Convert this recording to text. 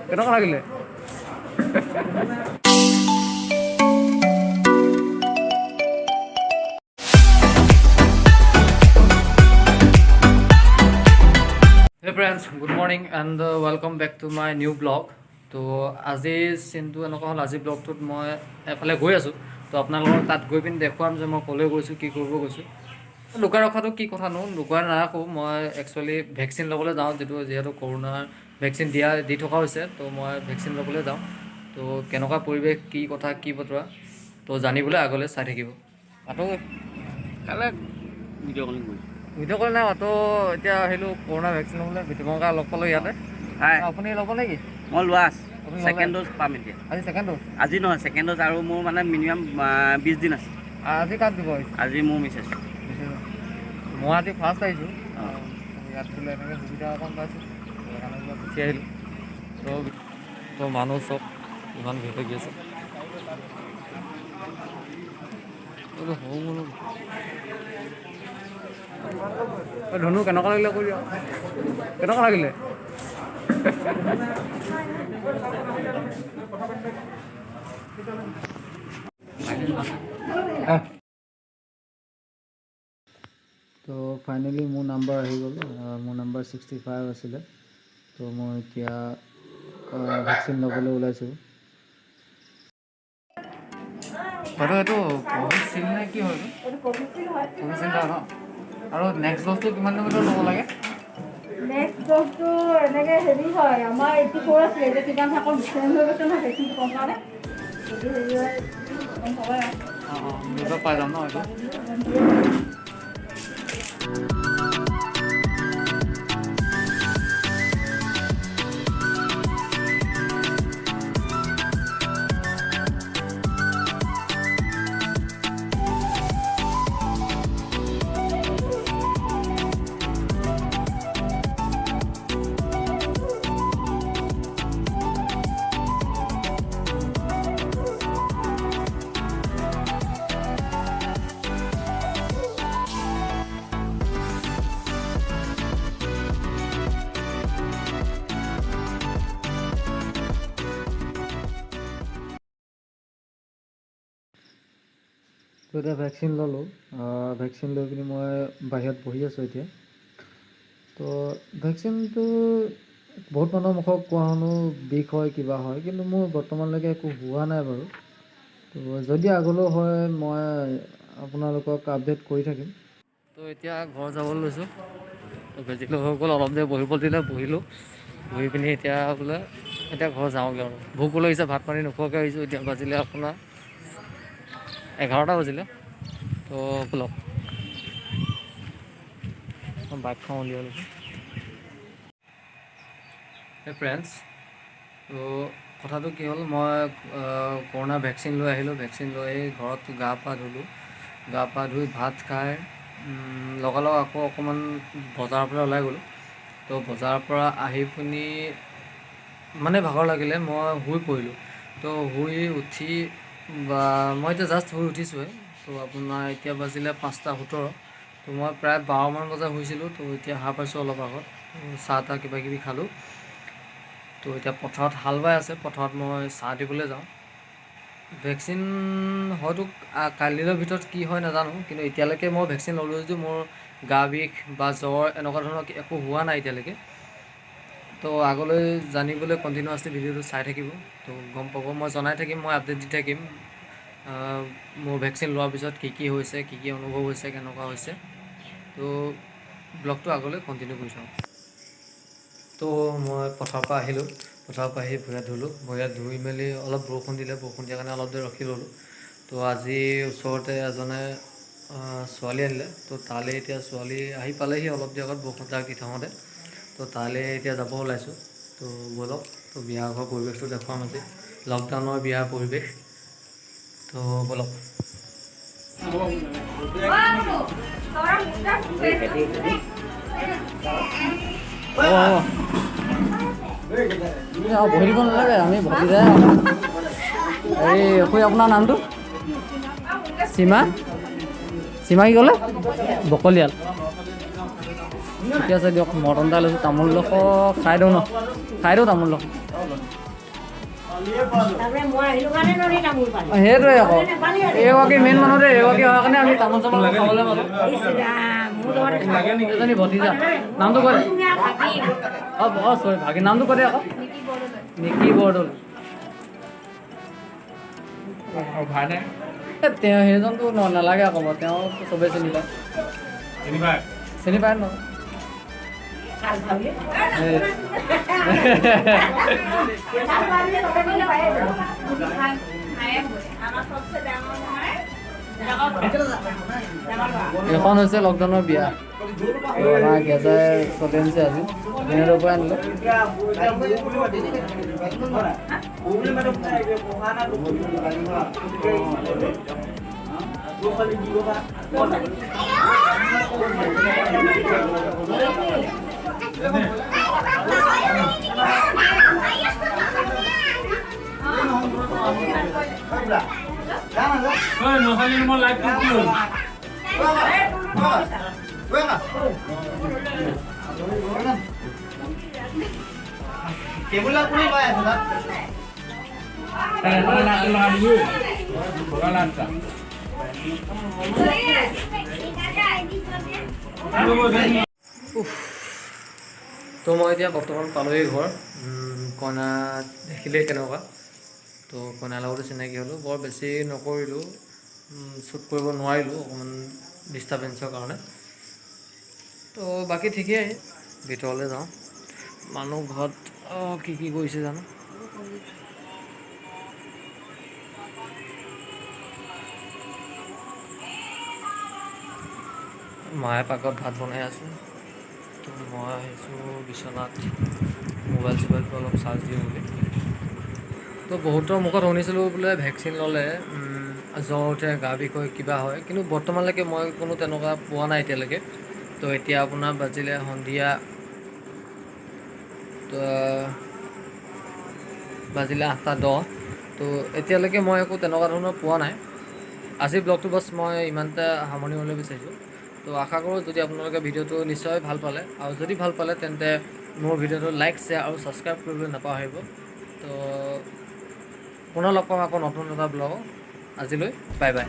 কেনেকুৱা লাগিলে? Hey friends, good morning and welcome back to my new vlog. তো আজি চিনটো এনেকুৱা হ'ল, আজি ব্লগটোত মই এফালে গৈ আছোঁ। তো আপোনালোকৰ তাত গৈ পিনি দেখুৱাম যে মই ক'লৈ গৈছোঁ, কি কৰিব গৈছোঁ। লুকাই ৰখাটো কি কথানো, লুকুৱাই নাৰাখোঁ। মই একচুৱেলি ভেকচিন ল'বলৈ যাওঁ, যিহেতু কৰোণাৰ ভেকচিন দি থকা হৈছে। তো মই ভেকচিন ল'বলৈ যাওঁ। তো কেনেকুৱা পৰিৱেশ, কি কথা, কি বতৰা, তো জানিবলৈ আগলৈ চাই থাকিব। মাতো কালে ভিডিঅ' কলিং কৰিছোঁ। ভিডিঅ' কল নাই, মাতো এতিয়া আহিলোঁ কৰোণা ভেকচিন ল'বলৈ। বিতুপংকা লগ পালোঁ ইয়াতে। আপুনি ল'ব নেকি? মই লোৱা আছে, ছেকেণ্ড ড'জ পাম এতিয়া। আজি ছেকেণ্ড ড'জ? আজি নহয়, ছেকেণ্ড ড'জ আৰু মোৰ মানে মিনিমাম 20 দিন আছে। আজি কাক দিব? আজি মোৰ মিছেছ। মই আজি ফাৰ্ষ্ট আহিছোঁ। ইয়াত বোলে এনেকৈ সুবিধা অকণ পাইছোঁ, সেইকাৰণে বোলে গুচি আহিলোঁ। তো মানুহ চব ইমান ভিৰ লাগি আছে। ধনু কেনেকুৱা লাগিলে কৈ দিয়া, কেনেকুৱা লাগিলে? তো ফাইনেলি মোৰ নাম্বাৰ আহি গ'ল। মোৰ নাম্বাৰ 65 আছিলে। তো মই এতিয়া ভেকচিন ল'বলৈ ওলাইছোঁ। বাইদেউ এইটো কোভিচিল্ড নে কি হয়? কোভিচিল্ড হয় ন? আৰু নেক্সট ড'জটো কিমান দিনৰ ভিতৰত ল'ব লাগে? নেক্সট ড'জটো এনেকৈ হেৰি হয়, আমাৰ 84 আছিলে, এতিয়া কিমান থাকক ডিফাৰেঞ্চ হৈ গৈছে নহয়, ভেকচিন কম কাৰণে যদি হেৰি হয় কম হ'ব আৰু। নিজৰ পাই যাম ন এইটো? তো এতিয়া ভেকচিন ল'লোঁ। ভেকচিন লৈ পিনি মই বাহিৰত বহি আছোঁ এতিয়া। তো ভেকচিনটো বহুত মানুহৰ মুখত কোৱা শুনো বিষ হয়, কিবা হয়, কিন্তু মোৰ বৰ্তমানলৈকে একো হোৱা নাই বাৰু। তো যদি আগলৈও হয় মই আপোনালোকক আপডেট কৰি থাকিম। তো এতিয়া ঘৰ যাবলৈ লৈছোঁ। তো বেজি লৈ হৈ গ'ল, অলপ দেৰি বহিব দিলে, বহিলোঁ। বহি পিনি এতিয়া ঘৰ যাওঁগৈ আৰু। ভোকো লাগিছে, ভাত পানী নোখোৱাকৈ আহিছোঁ। এতিয়া বাজিলে আপোনাৰ 11টা বাজিলে। তো ব'লক বাইকখন উলিয়াই লৈছোঁ। এই ফ্ৰেণ্ডছ, তো কথাটো কি হ'ল, মই কৰোণা ভেকচিন লৈ আহিলোঁ। ভেকচিন লৈ ঘৰত গা পা ধুলোঁ। গা পা ধুই ভাত খাই লগালগ আকৌ অকণমান বজাৰৰ পৰা ওলাই গ'লোঁ। তো বজাৰৰ পৰা আহি পিনি মানে ভাগৰ লাগিলে, মই শুই পৰিলোঁ। তো শুই উঠি মই এতিয়া জাষ্ট শুই উঠিছোঁহে। তো আপোনাৰ এতিয়া বাজিলে 5:17। তো মই প্ৰায় 12মান বজাত শুইছিলোঁ। তো এতিয়া সাৰ পাইছোঁ অলপ আগত। চাহ তাহ কিবাকিবি খালোঁ। তো এতিয়া পথাৰত হাল বাই আছে, পথাৰত মই চাহ দিবলৈ যাওঁ। ভেকচিন হয়তো কালিলৈ ভিতৰত কি হয় নাজানো, কিন্তু এতিয়ালৈকে মই ভেকচিন ল'লোঁ যদিও মোৰ গা বিষ বা জ্বৰ এনেকুৱা ধৰণৰ একো হোৱা নাই এতিয়ালৈকে। তো আগলৈ জানিবলৈ কণ্টিনিউৱাছলি ভিডিঅ'টো চাই থাকিব। তো গম পাব, মই জনাই থাকিম, মই আপডেট দি থাকিম মোৰ ভেকচিন লোৱাৰ পিছত কি কি হৈছে, কি কি অনুভৱ হৈছে, কেনেকুৱা হৈছে। তো ব্লগটো আগলৈ কণ্টিনিউ কৰি চাওঁ। তো মই পথাৰৰ পৰা আহিলোঁ। পথাৰৰ পৰা আহি ভৰি হাত ধুলোঁ। ভৰি হাত ধুই মেলি অলপ বৰষুণ দিলে, বৰষুণ দিয়াৰ কাৰণে অলপ দেৰি ৰখি ল'লোঁ। তো আজি ওচৰতে এজনে ছোৱালী আনিলে। তো তালৈ এতিয়া ছোৱালী আহি পালেহি অলপ দেৰি আগত, বৰষুণ যাক দি থাকোঁতে। তো তালৈ এতিয়া যাব ওলাইছোঁ। তো ব'লক, তো বিয়া ঘৰৰ পৰিৱেশটো দেখুৱাম আজি। লকডাউনৰ বিয়াৰ পৰিৱেশ। তো ব'লক। বহি দিব নালাগে, আমি ভতি যায়। এই শুই আপোনাৰ নামটো? সীমা? সীমা কি ক'লে? বকলিয়াল। ঠিকে আছে দিয়ক, মটন এটা লৈছোঁ, তামোল লখ খাই দিওঁ ন, খাই দিওঁ তামোল লখ। সেইটোৱে আকৌ এইগৰাকী মেইন মানুহ দেই, এইগৰাকী অহাৰ কাৰণে আমি তামোল চামোল খাবলৈ পালোঁ। এজনী ভতিজা, নামটো কৈ দে। অঁ চৰি ভাগি, নামটো কৈ দে আকৌ। নিকি বৰদলৈ। তেওঁ সেইজনটো নালাগে আকৌ বাৰু, তেওঁ চবেই চিনি পায়। চিনি পায় ন? এখন হৈছে লকডাউনৰ বিয়া, আমাৰ গেজাৰ চলি আনিছে আজি, দিনৰ পৰা আনিলোঁ। তো মই এতিয়া বৰ্তমান পালোঁহি ঘৰ। কইনা দেখিলেই কেনেকুৱা, তো কইনাৰ লগতো চিনাকি হ'লোঁ। বৰ বেছি নকৰিলোঁ, শ্বুট কৰিব নোৱাৰিলোঁ অকণমান ডিষ্টাৰ্বেঞ্চৰ কাৰণে। তো বাকী ঠিকেই, ভিতৰলৈ যাওঁ। মানুহ ঘৰত কি কৰিছে জানো। মায়ে পাকত ভাত বনাই আছে, তো মই আহিছোঁ বিচনাত মোবাইল চোবাইলটো অলপ চাৰ্জ দিওঁ বুলি। তো বহুতৰ মুখত শুনিছিলোঁ বোলে ভেকচিন ল'লে জ্বৰ উঠে, গা বিষ হয়, কিবা হয়, কিন্তু বৰ্তমানলৈকে মই কোনো তেনেকুৱা পোৱা নাই এতিয়ালৈকে। তো এতিয়া আপোনাৰ বাজিলে সন্ধিয়া বাজিলে 8:10, তো এতিয়ালৈকে মই একো তেনেকুৱা ধৰণৰ পোৱা নাই। আজিৰ ব্লগটো বাছ মই ইমানতে সামৰণি মাৰিবলৈ বিচাৰিছোঁ। তো আশা কৰোঁ যদি আপোনালোকে ভিডিঅ'টো নিশ্চয় ভাল পালে, আৰু যদি ভাল পালে তেন্তে মোৰ ভিডিঅ'টো লাইক, শ্বেয়াৰ আৰু ছাবস্ক্ৰাইব কৰিবলৈ নাপাহৰিব। তো পুনৰ লগ পাম আকৌ নতুন এটা ব্লগ। আজিলৈ বাই বাই।